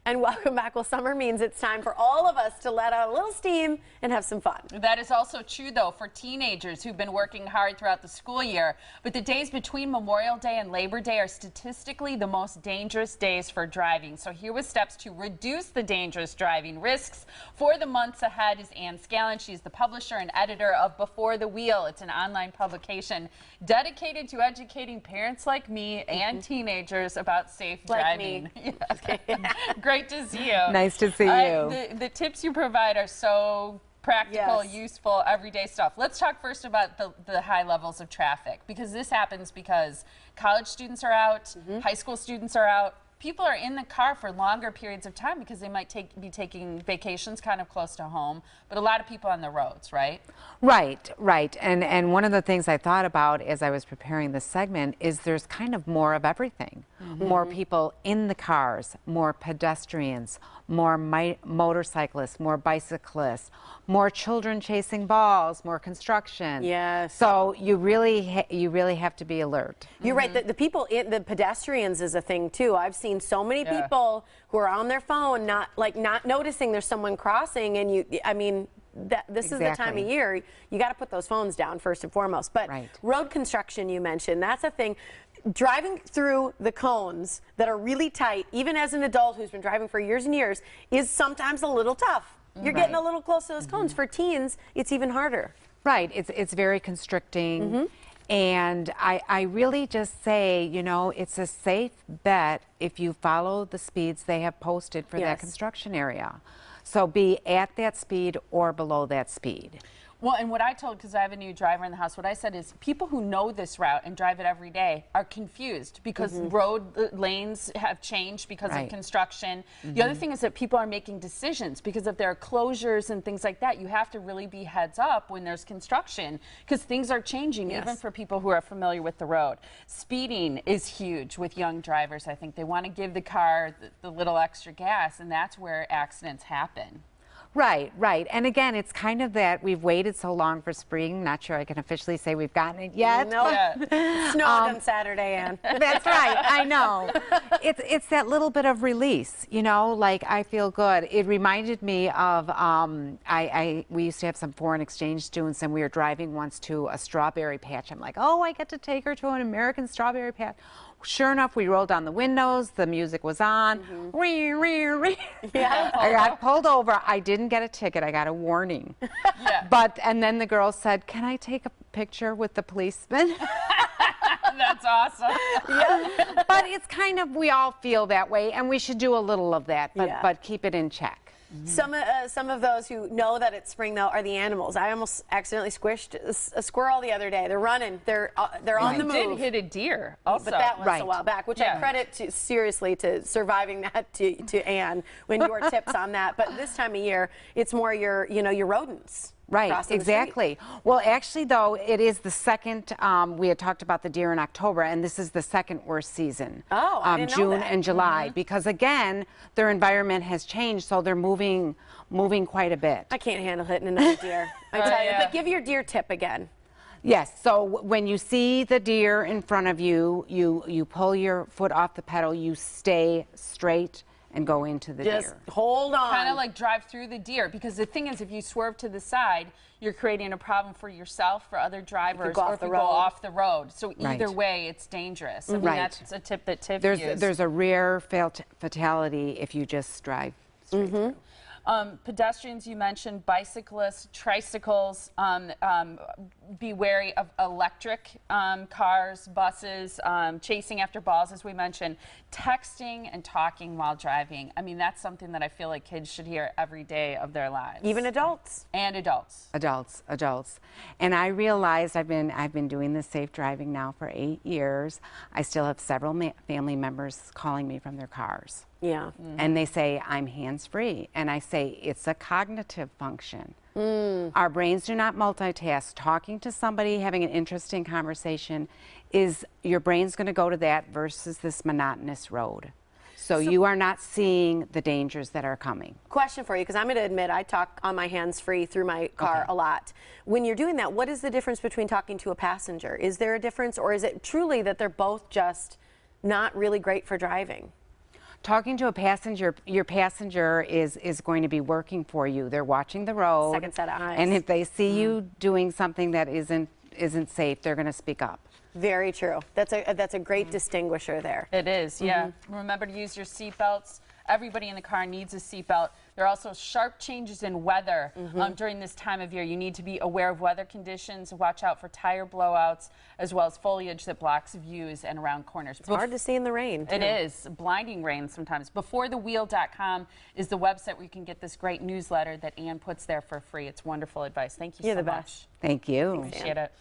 And welcome back. Well, summer means it's time for all of us to let out a little steam and have some fun. That is also true, though, for teenagers who've been working hard throughout the school year. But the days between Memorial Day and Labor Day are statistically the most dangerous days for driving. So here with steps to reduce the dangerous driving risks for the months ahead is Anne Scallon. She's the publisher and editor of Before the Wheel. It's an online publication dedicated to educating parents like me and teenagers about safe driving. Yes. Great to see you. Nice to see you. The tips you provide are so practical, useful, everyday stuff. Let's talk first about the high levels of traffic, because this happens because college students are out, high school students are out. People are in the car for longer periods of time because they might be taking vacations kind of close to home, but a lot of people on the roads, right? Right. And one of the things I thought about as I was preparing this segment is there's kind of more of everything. More people in the cars, more pedestrians, more motorcyclists, more bicyclists, more children chasing balls, more construction. Yes. So you really have to be alert. You're right. The people, the pedestrians is a thing too. I've seen so many people who are on their phone, not noticing there's someone crossing, and this is the time of year you got to put those phones down first and foremost. But road construction, you mentioned, that's a thing. Driving through the cones that are really tight, even as an adult who's been driving for years and years, is sometimes a little tough. You're getting a little close to those cones. For teens, it's even harder. Right. It's very constricting. And I really just say, you know, it's a safe bet if you follow the speeds they have posted for that construction area. So be at that speed or below that speed. Well, and what I told, because I have a new driver in the house, what I said is people who know this route and drive it every day are confused because road lanes have changed because of construction. The other thing is that people are making decisions because if there are closures and things like that. You have to really be heads up when there's construction because things are changing, even for people who are familiar with the road. Speeding is huge with young drivers. I think they want to give the car the little extra gas, and that's where accidents happen. Right. And again, it's kind of that we've waited so long for spring. Not sure I can officially say we've gotten it yet. No, it snowed on Saturday, Ann. That's right. I know. It's that little bit of release, you know, like I feel good. It reminded me of, we used to have some foreign exchange students and we were driving once to a strawberry patch. I'm like, oh, I get to take her to an American strawberry patch. Sure enough, we rolled down the windows, the music was on. I got pulled over. I didn't get a ticket, I got a warning. And then the girl said, can I take a picture with the policeman? That's awesome. But it's kind of, we all feel that way, and we should do a little of that, but keep it in check. Some of those who know that it's spring, though, are the animals. I almost accidentally squished a squirrel the other day. They're running. They're on the move. You did hit a deer also. But that was a while back, which I credit seriously to surviving that to Anne when your tips on that. But this time of year, it's more your rodents. Right, exactly. Well, actually, though, it is the second, we had talked about the deer in October, and this is the second worst season. Oh, I didn't know June that. and July, because again, their environment has changed, so they're moving quite a bit. I can't handle hitting another deer. I tell you. But give your deer tip again. Yes, so when you see the deer in front of you, you pull your foot off the pedal, you stay straight and go into the deer. Just hold on. Kind of like drive through the deer, because the thing is, if you swerve to the side, you're creating a problem for yourself, for other drivers, or if you go off the road. So either way, it's dangerous. I mean, that's a tip that Tiff used. There's a rare fatality if you just drive straight through. Pedestrians, you mentioned, bicyclists, tricycles, be wary of electric cars, buses, chasing after balls, as we mentioned, texting and talking while driving. I mean, that's something that I feel like kids should hear every day of their lives. Even adults. And adults. Adults. And I realized I've been doing this safe driving now for 8 years. I still have several family members calling me from their cars. And they say, I'm hands-free. And I say, it's a cognitive function. Our brains do not multitask. Talking to somebody, having an interesting conversation, your brain's going to go to that versus this monotonous road. So you are not seeing the dangers that are coming. Question for you, because I'm going to admit I talk on my hands-free through my car a lot. When you're doing that, what is the difference between talking to a passenger? Is there a difference, or is it truly that they're both just not really great for driving? talking to a passenger, your passenger is going to be working for you. They're watching the road. Second set of eyes. And if they see you doing something that isn't safe, they're going to speak up. Very true. That's a great distinguisher there. It is, yeah. Remember to use your seatbelts. Everybody in the car needs a seatbelt. There are also sharp changes in weather during this time of year. You need to be aware of weather conditions. Watch out for tire blowouts, as well as foliage that blocks views and around corners. It's hard to see in the rain, too. It is. Blinding rain sometimes. BeforeTheWheel.com is the website where you can get this great newsletter that Anne puts there for free. It's wonderful advice. Thank you so much. You're the best. Thank you. Appreciate it.